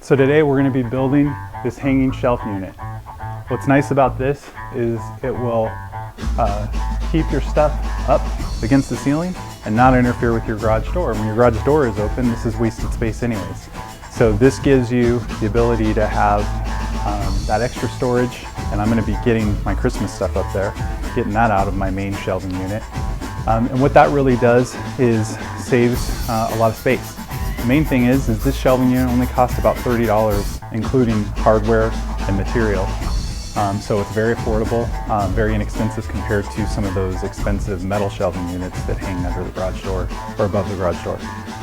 So today we're going to be building this hanging shelf unit. What's nice about this is it will keep your stuff up against the ceiling and not interfere with your garage door. When your garage door is open, this is wasted space anyways. So this gives you the ability to have that extra storage, and I'm going to be getting my Christmas stuff up there, getting that out of my main shelving unit. And what that really does is saves a lot of space. The main thing is this shelving unit only costs about $30, including hardware and material. So it's very affordable, very inexpensive compared to some of those expensive metal shelving units that hang under the garage door or above the garage door.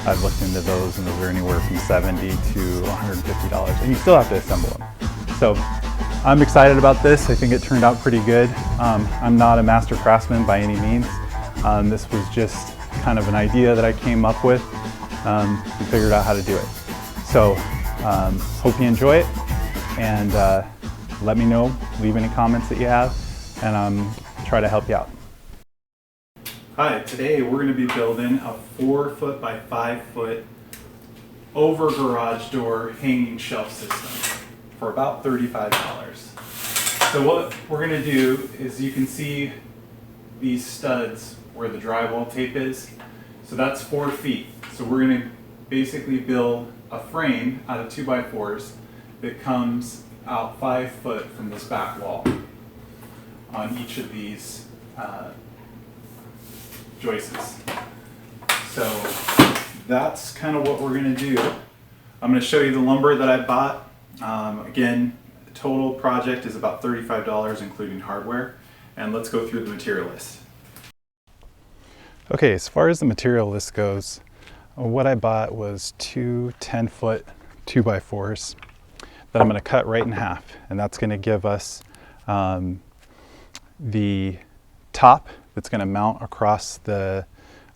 I've looked into those, and those are anywhere from $70 to $150, and you still have to assemble them. So I'm excited about this. I think it turned out pretty good. I'm not a master craftsman by any means. This was just kind of an idea that I came up with and figured out how to do it. So hope you enjoy it, and let me know, leave any comments that you have, and try to help you out. Hi, today we're going to be building a 4-foot by 5-foot over garage door hanging shelf system for about $35. So what we're going to do is, you can see these studs where the drywall tape is. So that's 4 feet. So we're going to basically build a frame out of 2x4s that comes out 5 foot from this back wall on each of these joists. So that's kind of what we're going to do. I'm going to show you the lumber that I bought. Again, the total project is about $35, including hardware. And let's go through the material list. Okay, as far as the material list goes, what I bought was two 10-foot 2x4s that I'm going to cut right in half, and that's going to give us the top that's going to mount across the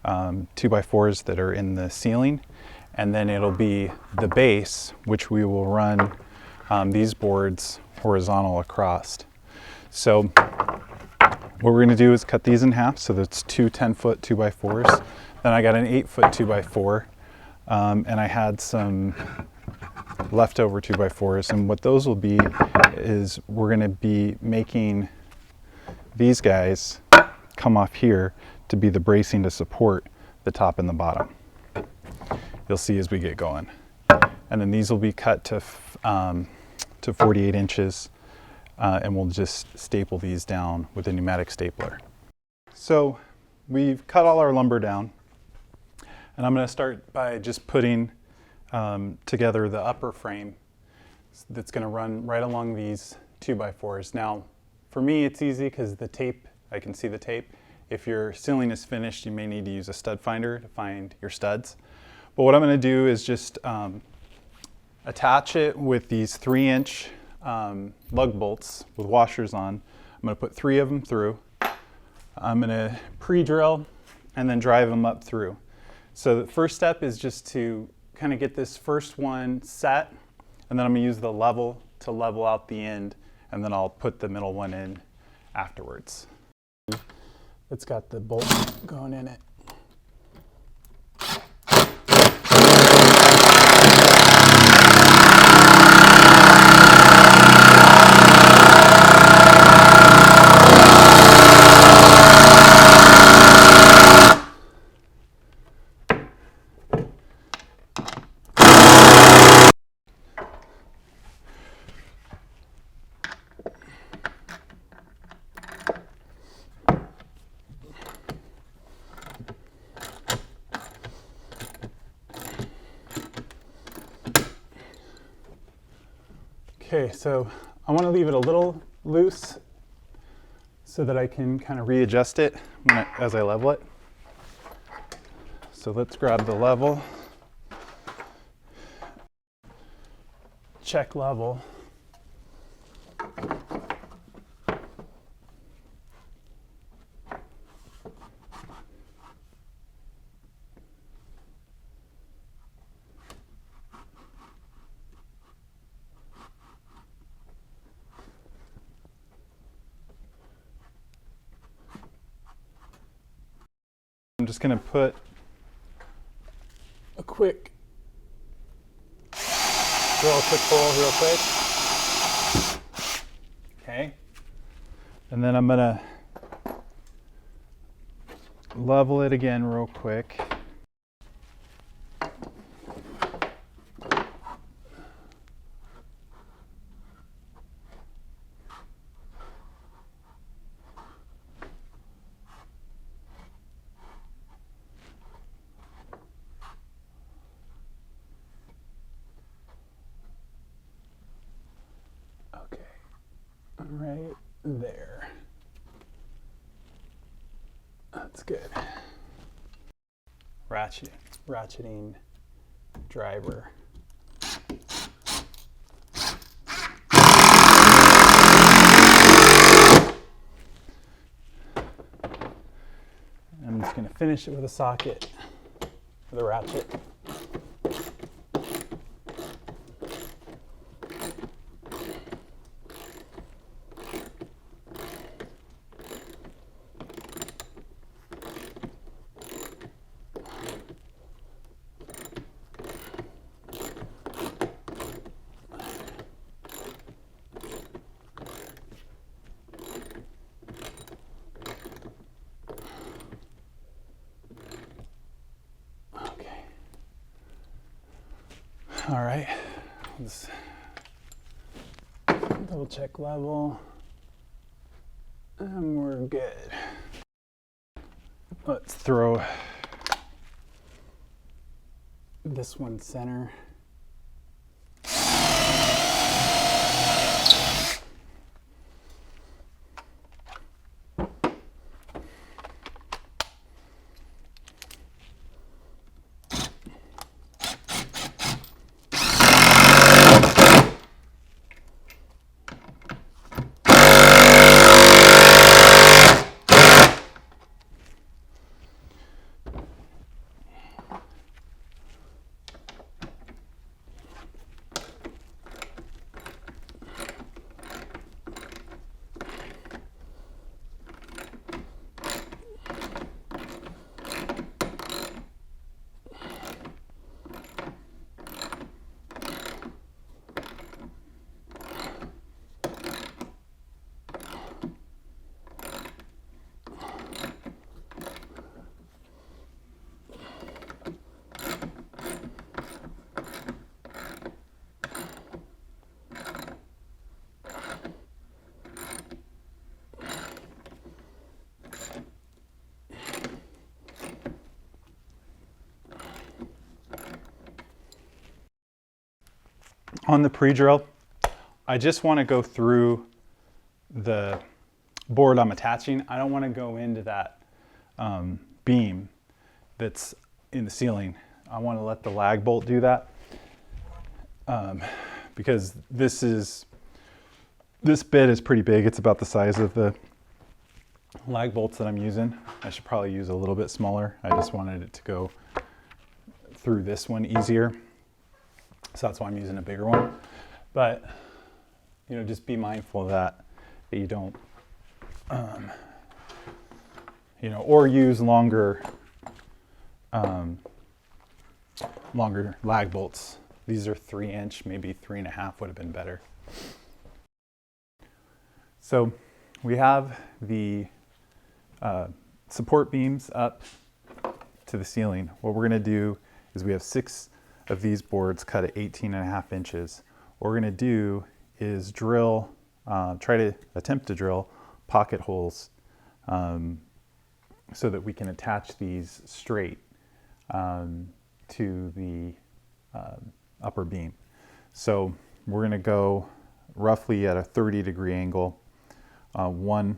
2x4s that are in the ceiling, and then it'll be the base, which we will run these boards horizontal across. So what we're going to do is cut these in half, so that's two 10-foot 2x4s. Then I got an 8-foot 2x4, and I had some leftover 2x4s, and what those will be is we're going to be making these guys come off here to be the bracing to support the top and the bottom. You'll see as we get going. And then these will be cut to 48 inches, and we'll just staple these down with a pneumatic stapler. So we've cut all our lumber down, and I'm going to start by just putting together the upper frame that's going to run right along these 2x4s. Now, for me, it's easy because the tape, I can see the tape. If your ceiling is finished, you may need to use a stud finder to find your studs. But what I'm going to do is just attach it with these 3-inch lug bolts with washers on. I'm going to put 3 of them through. I'm going to pre-drill and then drive them up through. So the first step is just to kind of get this first one set, and then I'm going to use the level to level out the end, and then I'll put the middle one in afterwards. It's got the bolt going in it. Okay, so I want to leave it a little loose so that I can kind of readjust it as I level it. So let's grab the level, check level. I'm just going to put a quick drill a quick hole real quick. Okay. And then I'm gonna level it again real quick. Okay, right there. That's good. Ratcheting driver. I'm just going to finish it with a socket with a ratchet. All right, let's double check level, and we're good. Let's throw this one center. On the pre-drill, I just want to go through the board I'm attaching. I don't want to go into that beam that's in the ceiling. I want to let the lag bolt do that because this bit is pretty big. It's about the size of the lag bolts that I'm using. I should probably use a little bit smaller. I just wanted it to go through this one easier. So that's why I'm using a bigger one. But, you know, just be mindful of that you don't, you know, or use longer lag bolts. These are 3-inch, maybe 3.5 would have been better. So we have the support beams up to the ceiling. What we're going to do is we have 6 of these boards cut at 18.5 inches. What we're going to do is drill, try to attempt to drill pocket holes so that we can attach these straight to the upper beam. So we're going to go roughly at a 30-degree angle, one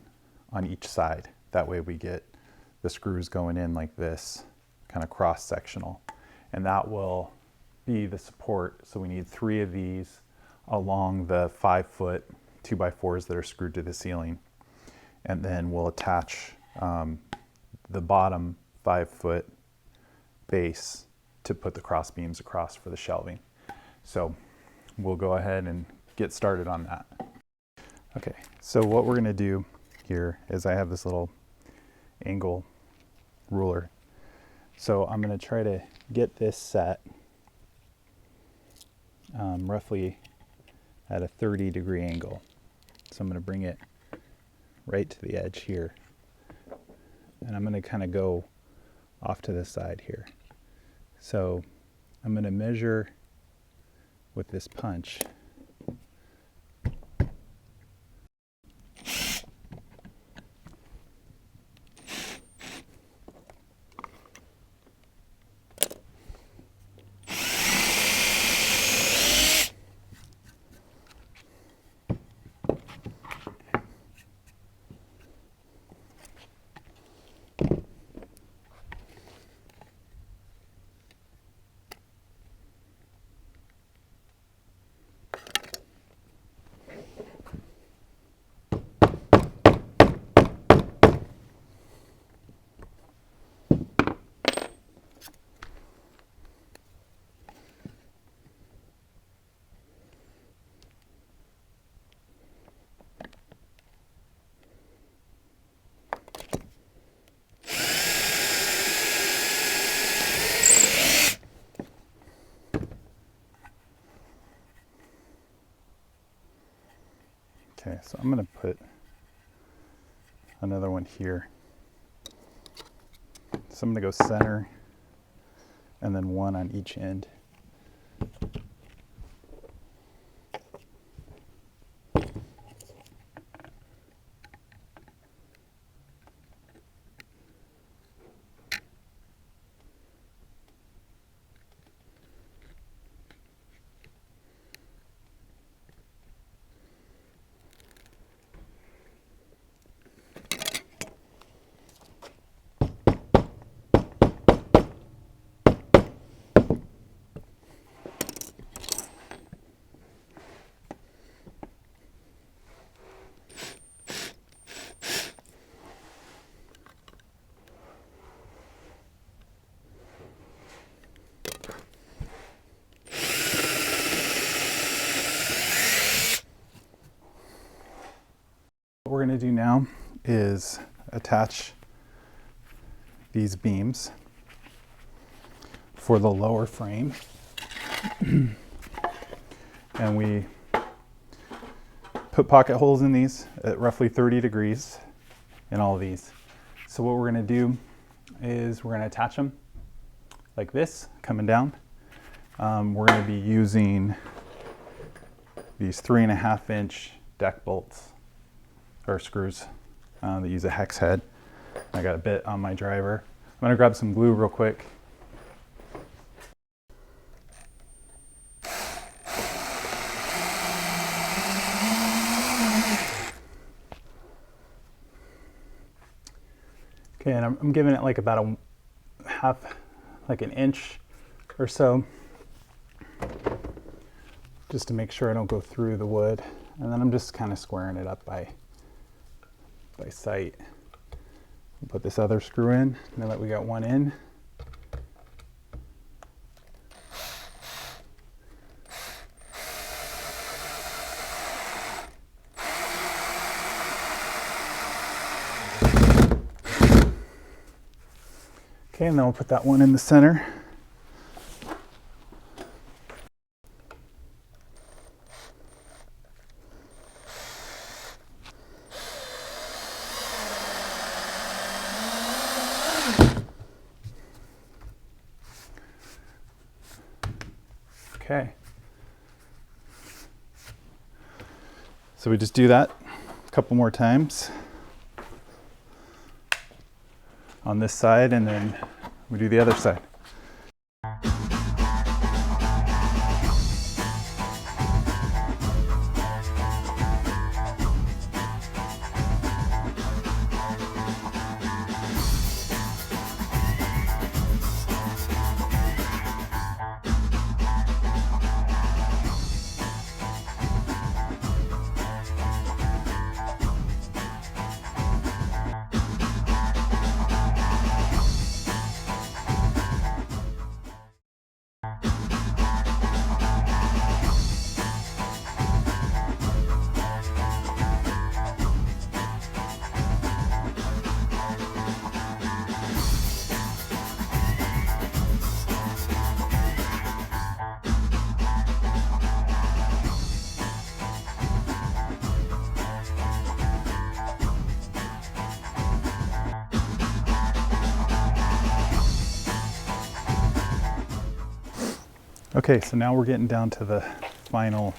on each side. That way we get the screws going in like this, kind of cross-sectional. And that will be the support. So we need 3 of these along the 5-foot 2x4s that are screwed to the ceiling. And then we'll attach the bottom 5-foot base to put the cross beams across for the shelving. So we'll go ahead and get started on that. Okay, so what we're gonna do here is I have this little angle ruler. So I'm gonna try to get this set roughly at a 30-degree angle. So I'm going to bring it right to the edge here. And I'm going to kind of go off to the side here. So I'm going to measure with this punch. Okay, so I'm going to put another one here. So I'm going to go center and then one on each end. What we're going to do now is attach these beams for the lower frame. And we put pocket holes in these at roughly 30 degrees in all of these. So what we're going to do is we're going to attach them like this, coming down. We're going to be using these 3.5-inch deck bolts or screws that use a hex head. I got a bit on my driver. I'm going to grab some glue real quick. Okay, and I'm giving it like about a half, like an inch or so, just to make sure I don't go through the wood. And then I'm just kind of squaring it up by sight. Put this other screw in, now that we got one in. Okay, and then we'll put that one in the center. Okay. So we just do that a couple more times on this side, and then we do the other side. Okay, so now we're getting down to the final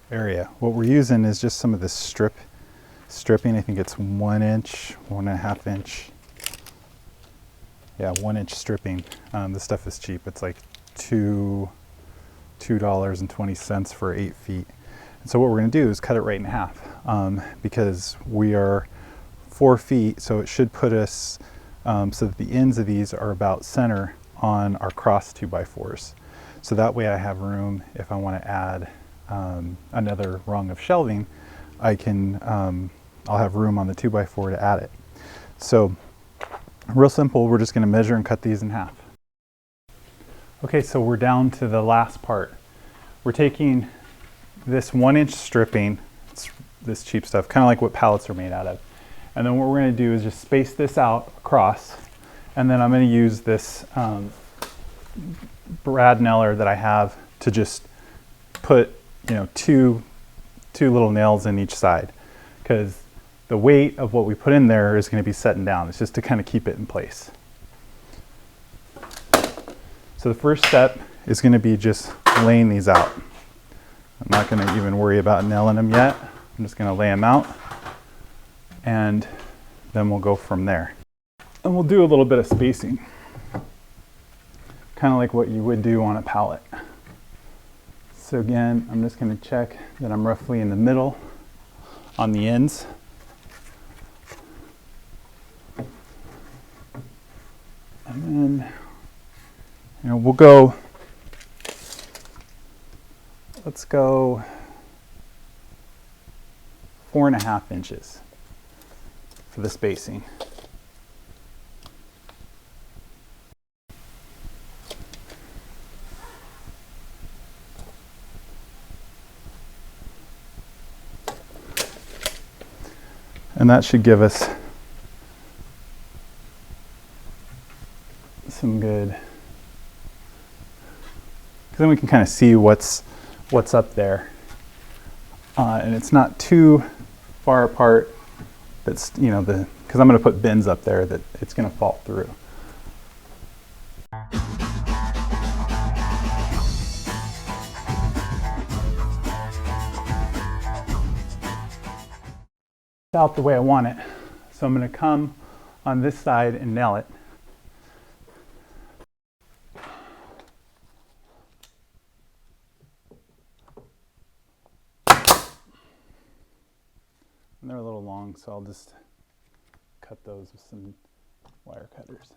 area. What we're using is just some of this stripping. I think it's 1 inch, 1.5 inch. Yeah, 1 inch stripping. This stuff is cheap. It's like $2.20 for 8 feet. And so what we're going to do is cut it right in half, because we are 4 feet, so it should put us so that the ends of these are about center on our cross 2x4s. So that way I have room if I want to add another rung of shelving. I'll have room on the 2x4 to add it. So real simple, we're just going to measure and cut these in half. Okay, so we're down to the last part. We're taking this 1 inch stripping, it's this cheap stuff, kind of like what pallets are made out of. And then what we're going to do is just space this out across, and then I'm going to use this brad nailer that I have to just put, two little nails in each side, because the weight of what we put in there is going to be setting down. It's just to kind of keep it in place. So the first step is going to be just laying these out. I'm not going to even worry about nailing them yet. I'm just going to lay them out, and then we'll go from there. And we'll do a little bit of spacing, kind of like what you would do on a pallet. So again, I'm just going to check that I'm roughly in the middle on the ends. And then, we'll go, let's go 4.5 inches for the spacing. And that should give us some good, because then we can kind of see what's up there. And it's not too far apart that's, because I'm going to put bins up there that it's going to fall through. Out the way I want it. So I'm going to come on this side and nail it. And they're a little long, so I'll just cut those with some wire cutters.